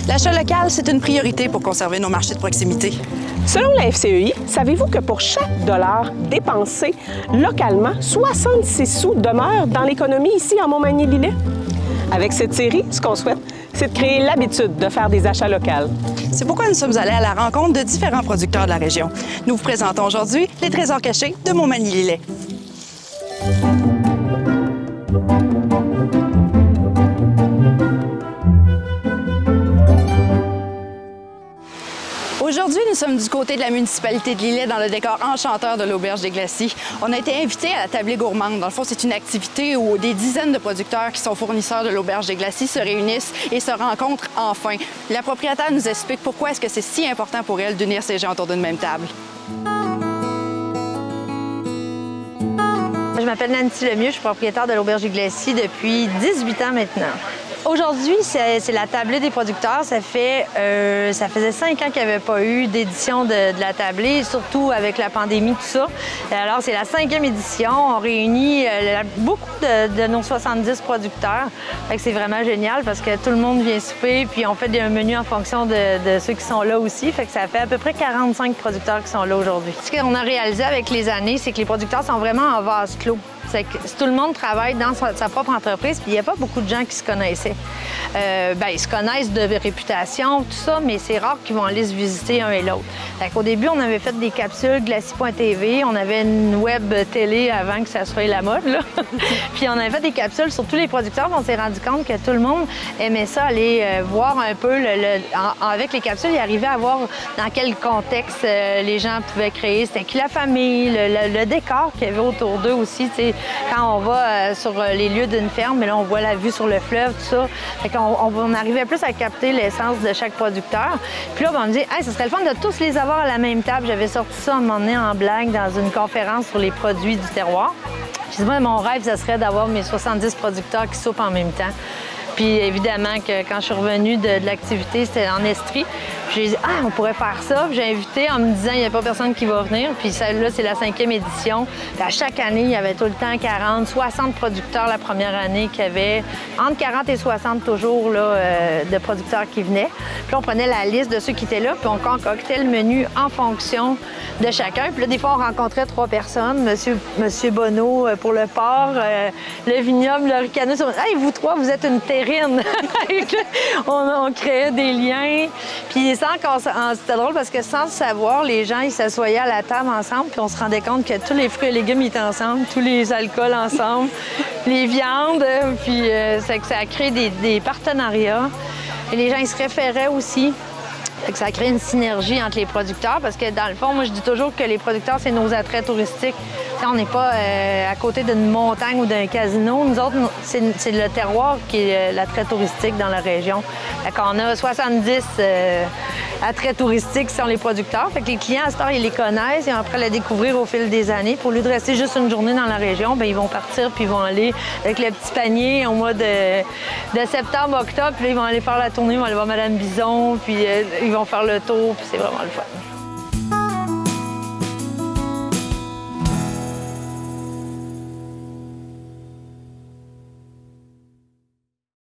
L'achat local, c'est une priorité pour conserver nos marchés de proximité. Selon la FCEI, savez-vous que pour chaque dollar dépensé localement, 66 sous demeurent dans l'économie ici en Montmagny-Lillet? Avec cette série, ce qu'on souhaite, c'est de créer l'habitude de faire des achats locaux. C'est pourquoi nous sommes allés à la rencontre de différents producteurs de la région. Nous vous présentons aujourd'hui les trésors cachés de Montmagny-Lillet. Aujourd'hui, nous sommes du côté de la municipalité de Lillet dans le décor enchanteur de l'Auberge des Glacis. On a été invités à la tablée gourmande. Dans le fond, c'est une activité où des dizaines de producteurs qui sont fournisseurs de l'Auberge des Glacis se réunissent et se rencontrent enfin. La propriétaire nous explique pourquoi est-ce que c'est si important pour elle d'unir ces gens autour d'une même table. Je m'appelle Nancy Lemieux, je suis propriétaire de l'Auberge des Glacis depuis 18 ans maintenant. Aujourd'hui, c'est la tablée des producteurs. Ça faisait 5 ans qu'il n'y avait pas eu d'édition de la tablée, surtout avec la pandémie, tout ça. Alors, c'est la 5e édition. On réunit beaucoup de nos 70 producteurs. C'est vraiment génial parce que tout le monde vient souper, puis on fait un menu en fonction de ceux qui sont là aussi. Fait que ça fait à peu près 45 producteurs qui sont là aujourd'hui. Ce qu'on a réalisé avec les années, c'est que les producteurs sont vraiment en vase clos. Tout le monde travaille dans sa propre entreprise, puis il n'y a pas beaucoup de gens qui se connaissaient. Ils se connaissent de réputation, tout ça, mais c'est rare qu'ils vont aller se visiter un et l'autre. Au début, on avait fait des capsules Glacis.tv, on avait une web télé avant que ça soit la mode, là. Puis on avait fait des capsules sur tous les producteurs, on s'est rendu compte que tout le monde aimait ça, aller voir un peu, avec les capsules, ils arrivaient à voir dans quel contexte les gens pouvaient créer, c'était qui la famille, le décor qu'il y avait autour d'eux aussi, t'sais. Quand on va sur les lieux d'une ferme, mais là, on voit la vue sur le fleuve, tout ça. Fait qu'on arrivait plus à capter l'essence de chaque producteur. Puis là, on me dit, hey, ce serait le fun de tous les avoir à la même table. J'avais sorti ça à un moment donné en blague dans une conférence sur les produits du terroir. J'ai dit, moi, mon rêve, ce serait d'avoir mes 70 producteurs qui soupent en même temps. Puis évidemment que quand je suis revenue de l'activité, c'était en Estrie. J'ai dit, on pourrait faire ça. J'ai invité en me disant, il n'y a pas personne qui va venir. Puis celle-là, c'est la 5e édition. Puis à chaque année, il y avait tout le temps 40, 60 producteurs la première année qui avaient entre 40 et 60 toujours là, de producteurs qui venaient. Puis on prenait la liste de ceux qui étaient là, puis on concoctait le menu en fonction de chacun. Puis là, des fois, on rencontrait 3 personnes. Monsieur Bonneau pour le porc, le vignoble, le ricaneux. Hey, vous 3, vous êtes une terrine. on créait des liens. Puis c'était drôle parce que sans le savoir, les gens, ils s'assoyaient à la table ensemble, puis on se rendait compte que tous les fruits et légumes étaient ensemble, tous les alcools ensemble, les viandes, puis ça a créé des partenariats. Et les gens, ils se référaient aussi. Ça a créé une synergie entre les producteurs parce que, dans le fond, moi, je dis toujours que les producteurs, c'est nos attraits touristiques. T'sais, on n'est pas à côté d'une montagne ou d'un casino. Nous autres, c'est le terroir qui est l'attrait touristique dans la région. On a 70 attraits touristiques qui sont les producteurs. Fait que les clients, à cette heure, ils les connaissent et après le découvrir au fil des années. Pour lieu de rester juste une journée dans la région, bien, ils vont partir puis ils vont aller avec le petit panier au mois de septembre, octobre. Puis là, ils vont aller faire la tournée, ils vont aller voir Madame Bison, puis ils vont faire le tour, puis c'est vraiment le fun.